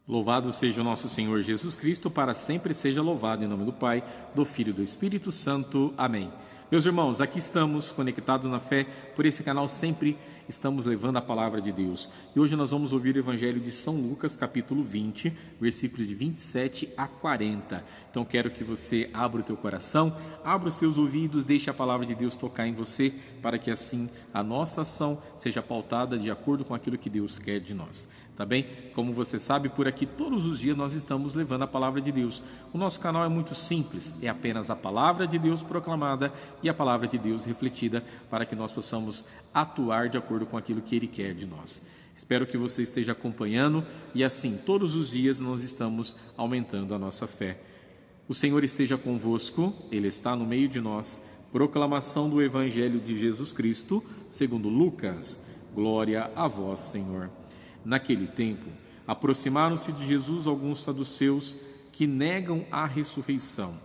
Louvado seja o nosso Senhor Jesus Cristo, para sempre seja louvado, em nome do Pai, do Filho e do Espírito Santo. Amém. Meus irmãos, aqui estamos conectados na fé, por esse canal sempre estamos levando a palavra de Deus. E hoje nós vamos ouvir o Evangelho de São Lucas, capítulo 20, versículos de 27 a 40. Então quero que você abra o teu coração, abra os teus ouvidos, deixe a palavra de Deus tocar em você, para que assim a nossa ação seja pautada de acordo com aquilo que Deus quer de nós. Tá bem? Como você sabe, por aqui todos os dias nós estamos levando a palavra de Deus. O nosso canal é muito simples, é apenas a palavra de Deus proclamada e a palavra de Deus refletida, para que nós possamos atuar de acordo com aquilo que Ele quer de nós. Espero que você esteja acompanhando e assim, todos os dias nós estamos aumentando a nossa fé. O Senhor esteja convosco, Ele está no meio de nós. Proclamação do Evangelho de Jesus Cristo, segundo Lucas. Glória a vós, Senhor. Naquele tempo, aproximaram-se de Jesus alguns saduceus que negam a ressurreição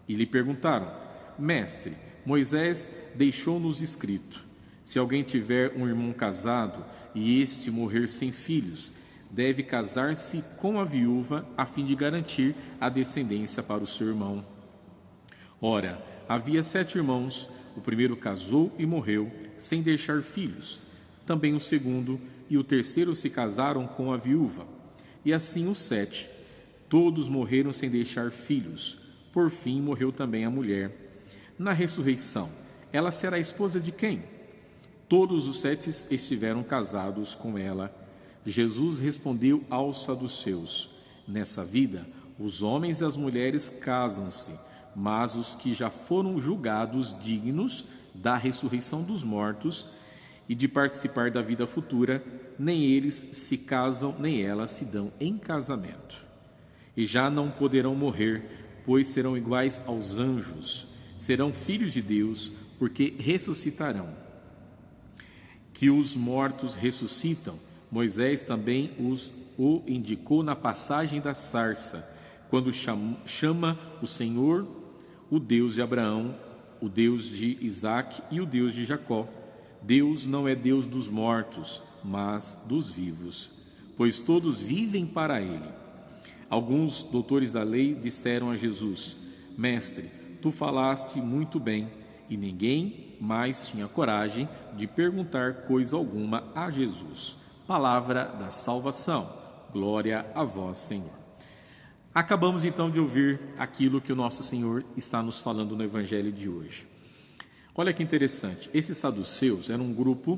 e lhe perguntaram: Mestre, Moisés deixou-nos escrito: se alguém tiver um irmão casado e este morrer sem filhos, deve casar-se com a viúva a fim de garantir a descendência para o seu irmão. Ora, havia 7 irmãos. O primeiro casou e morreu sem deixar filhos. Também o segundo e o terceiro se casaram com a viúva. E assim os 7. Todos morreram sem deixar filhos. Por fim morreu também a mulher. Na ressurreição, ela será esposa de quem? Todos os 7 estiveram casados com ela. Jesus respondeu aos saduceus: nessa vida, os homens e as mulheres casam-se, mas os que já foram julgados dignos da ressurreição dos mortos e de participar da vida futura, nem eles se casam, nem elas se dão em casamento. E já não poderão morrer, pois serão iguais aos anjos, serão filhos de Deus, porque ressuscitarão. Que os mortos ressuscitam, Moisés também o indicou na passagem da sarça, quando chama o Senhor, o Deus de Abraão, o Deus de Isaque e o Deus de Jacó. Deus não é Deus dos mortos, mas dos vivos, pois todos vivem para Ele. Alguns doutores da lei disseram a Jesus: Mestre, tu falaste muito bem. E ninguém mais tinha coragem de perguntar coisa alguma a Jesus. Palavra da salvação. Glória a vós, Senhor. Acabamos então de ouvir aquilo que o nosso Senhor está nos falando no Evangelho de hoje. Olha que interessante, esses saduceus eram um grupo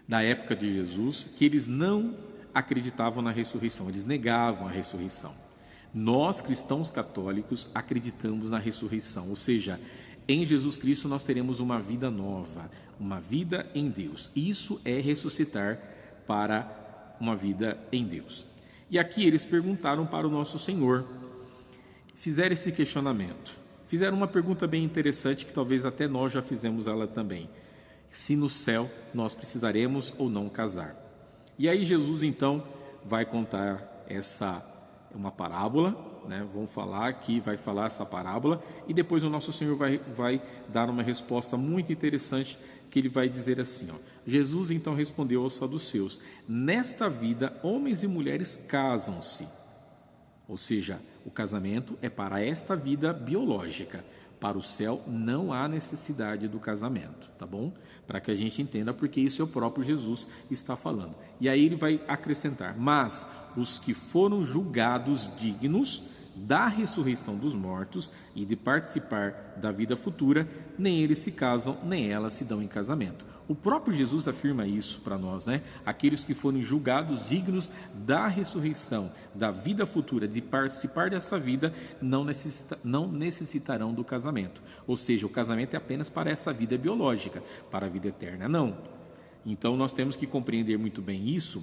da época de Jesus que eles não acreditavam na ressurreição, eles negavam a ressurreição. Nós, cristãos católicos, acreditamos na ressurreição, ou seja, em Jesus Cristo nós teremos uma vida nova, uma vida em Deus. Isso é ressuscitar para uma vida em Deus. E aqui eles perguntaram para o nosso Senhor, fizeram esse questionamento. Fizeram uma pergunta bem interessante, que talvez até nós já fizemos ela também. Se no céu nós precisaremos ou não casar. E aí Jesus então vai contar uma parábola, né? Vamos falar aqui, vai falar essa parábola, e depois o nosso Senhor vai dar uma resposta muito interessante, que ele vai dizer assim, ó: Jesus então respondeu aos saduceus: nesta vida homens e mulheres casam-se. Ou seja, o casamento é para esta vida biológica. Para o céu não há necessidade do casamento, tá bom? Para que a gente entenda, porque isso é o próprio Jesus está falando. E aí ele vai acrescentar: mas os que foram julgados dignos da ressurreição dos mortos e de participar da vida futura, nem eles se casam, nem elas se dão em casamento. O próprio Jesus afirma isso para nós, né? Aqueles que forem julgados dignos da ressurreição, da vida futura, de participar dessa vida, não necessitarão do casamento. Ou seja, o casamento é apenas para essa vida biológica, para a vida eterna não. Então nós temos que compreender muito bem isso,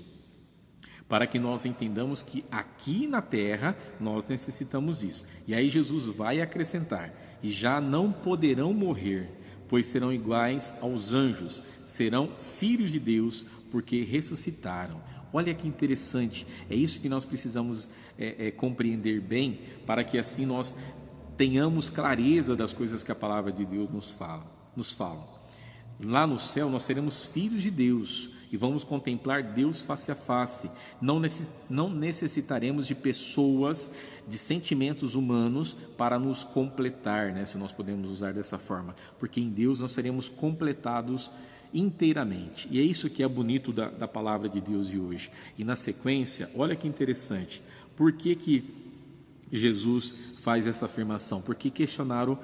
para que nós entendamos que aqui na terra nós necessitamos isso. E aí Jesus vai acrescentar: e já não poderão morrer, pois serão iguais aos anjos, serão filhos de Deus, porque ressuscitaram. Olha que interessante, é isso que nós precisamos compreender bem, para que assim nós tenhamos clareza das coisas que a palavra de Deus nos fala. Lá no céu nós seremos filhos de Deus, e vamos contemplar Deus face a face. Não necessitaremos de pessoas, de sentimentos humanos para nos completar, né? Se nós podemos usar dessa forma, porque em Deus nós seremos completados inteiramente. E é isso que é bonito da palavra de Deus de hoje. E na sequência, olha que interessante, por que Jesus faz essa afirmação? Porque questionaram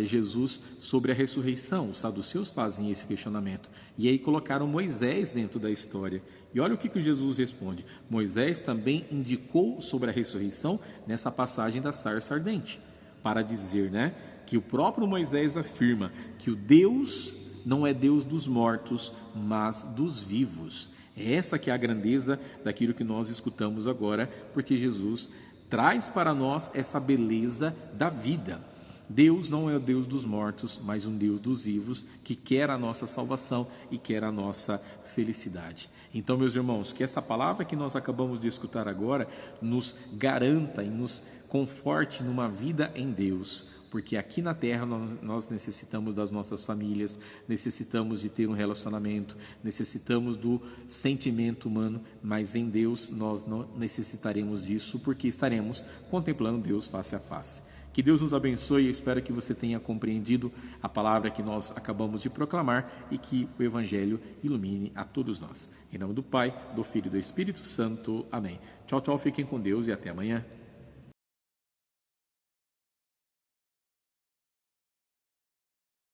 Jesus sobre a ressurreição. Os saduceus fazem esse questionamento. E aí colocaram Moisés dentro da história. E olha o que Jesus responde. Moisés também indicou sobre a ressurreição nessa passagem da sarça ardente, para dizer, né, que o próprio Moisés afirma que o Deus não é Deus dos mortos, mas dos vivos. É essa que é a grandeza daquilo que nós escutamos agora, porque Jesus traz para nós essa beleza da vida. Deus não é o Deus dos mortos, mas um Deus dos vivos, que quer a nossa salvação e quer a nossa felicidade. Então, meus irmãos, que essa palavra que nós acabamos de escutar agora nos garanta e nos conforte numa vida em Deus, porque aqui na terra nós necessitamos das nossas famílias, necessitamos de ter um relacionamento, necessitamos do sentimento humano, mas em Deus nós não necessitaremos disso, porque estaremos contemplando Deus face a face. Que Deus nos abençoe, eu espero que você tenha compreendido a palavra que nós acabamos de proclamar e que o Evangelho ilumine a todos nós. Em nome do Pai, do Filho e do Espírito Santo. Amém. Tchau, tchau, fiquem com Deus e até amanhã.